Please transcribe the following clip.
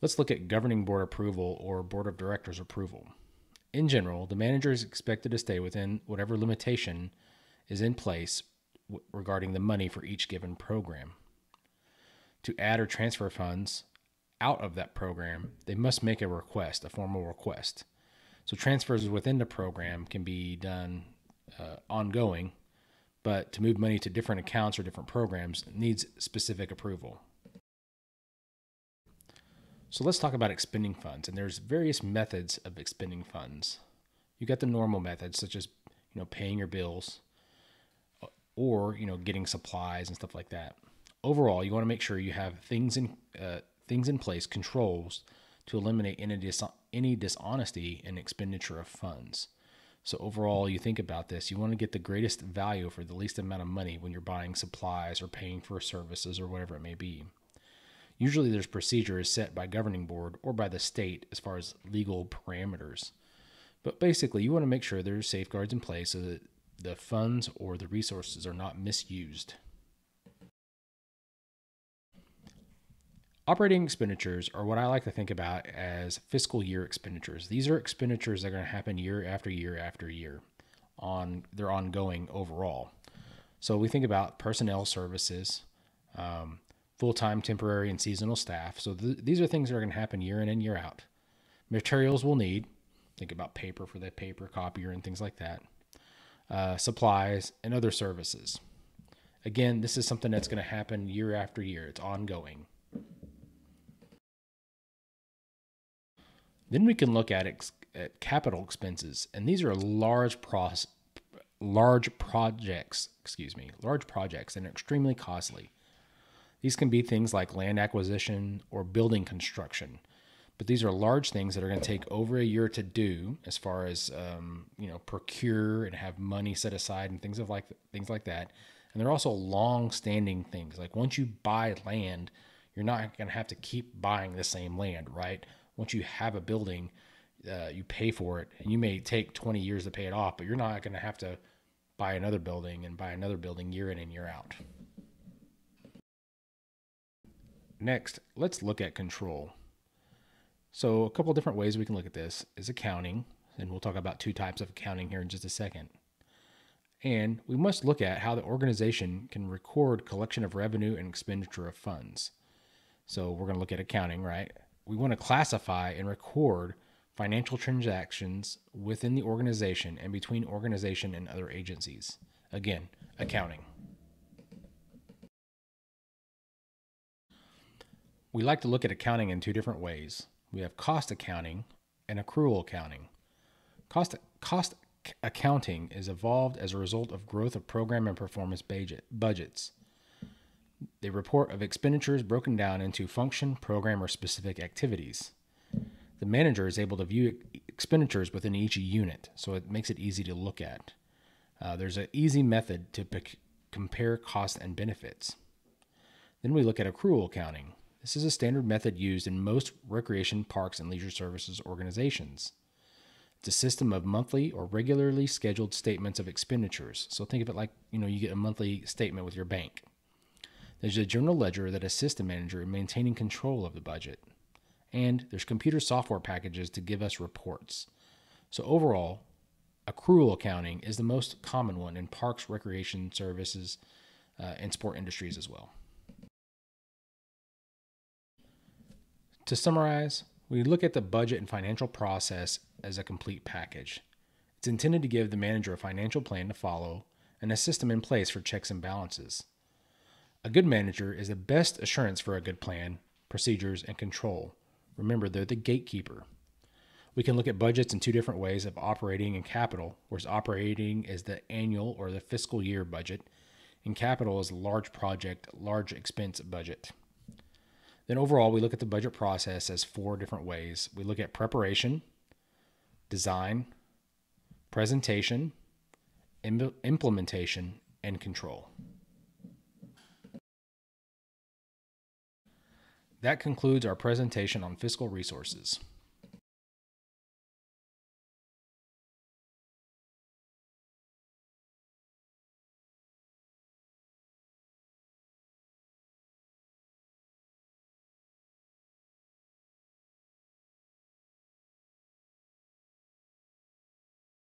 Let's look at governing board approval or board of directors approval. In general, the manager is expected to stay within whatever limitation is in place regarding the money for each given program. To add or transfer funds out of that program, they must make a request, a formal request. So transfers within the program can be done ongoing, but to move money to different accounts or different programs needs specific approval. So let's talk about expending funds, and there's various methods of expending funds. You got the normal methods, such as paying your bills, or getting supplies and stuff like that. Overall, you want to make sure you have things in place, controls to eliminate any dishonesty in expenditure of funds. So overall, you think about this, you want to get the greatest value for the least amount of money when you're buying supplies or paying for services or whatever it may be. Usually there's procedures set by governing board or by the state as far as legal parameters. But basically, you want to make sure there's safeguards in place so that the funds or the resources are not misused. Operating expenditures are what I like to think about as fiscal year expenditures. These are expenditures that are going to happen year after year after year. They're ongoing overall. So we think about personnel services, full-time, temporary, and seasonal staff. So these are things that are going to happen year in and year out. Materials we'll need. Think about paper for the paper copier and things like that. Supplies and other services. Again, this is something that's going to happen year after year. It's ongoing. Then we can look at capital expenses, and these are large projects and extremely costly. These can be things like land acquisition or building construction, but these are large things that are going to take over a year to do, as far as procure and have money set aside and things like that. And they're also long-standing things. Like once you buy land, you're not going to have to keep buying the same land, right? Once you have a building, you pay for it, and you may take 20 years to pay it off, but you're not going to have to buy another building and buy another building year in and year out. Next, let's look at control. So a couple different ways we can look at this is accounting, and we'll talk about two types of accounting here in just a second. And we must look at how the organization can record collection of revenue and expenditure of funds. So we're going to look at accounting, right? We want to classify and record financial transactions within the organization and between organization and other agencies. Again, accounting. We like to look at accounting in two different ways. We have cost accounting and accrual accounting. Cost accounting is evolved as a result of growth of program and performance budgets. They report of expenditures broken down into function, program, or specific activities. The manager is able to view expenditures within each unit, so it makes it easy to look at. There's an easy method to compare costs and benefits. Then we look at accrual accounting. This is a standard method used in most recreation, parks, and leisure services organizations. It's a system of monthly or regularly scheduled statements of expenditures. So think of it like, you get a monthly statement with your bank. There's a general ledger that assists the manager in maintaining control of the budget. And there's computer software packages to give us reports. So overall, accrual accounting is the most common one in parks, recreation services, and sport industries as well. To summarize, we look at the budget and financial process as a complete package. It's intended to give the manager a financial plan to follow and a system in place for checks and balances. A good manager is the best assurance for a good plan, procedures, and control. Remember, they're the gatekeeper. We can look at budgets in two different ways of operating and capital, whereas operating is the annual or the fiscal year budget, and capital is a large project, large expense budget. Then overall, we look at the budget process as four different ways. We look at preparation, design, presentation, implementation, and control. That concludes our presentation on fiscal resources.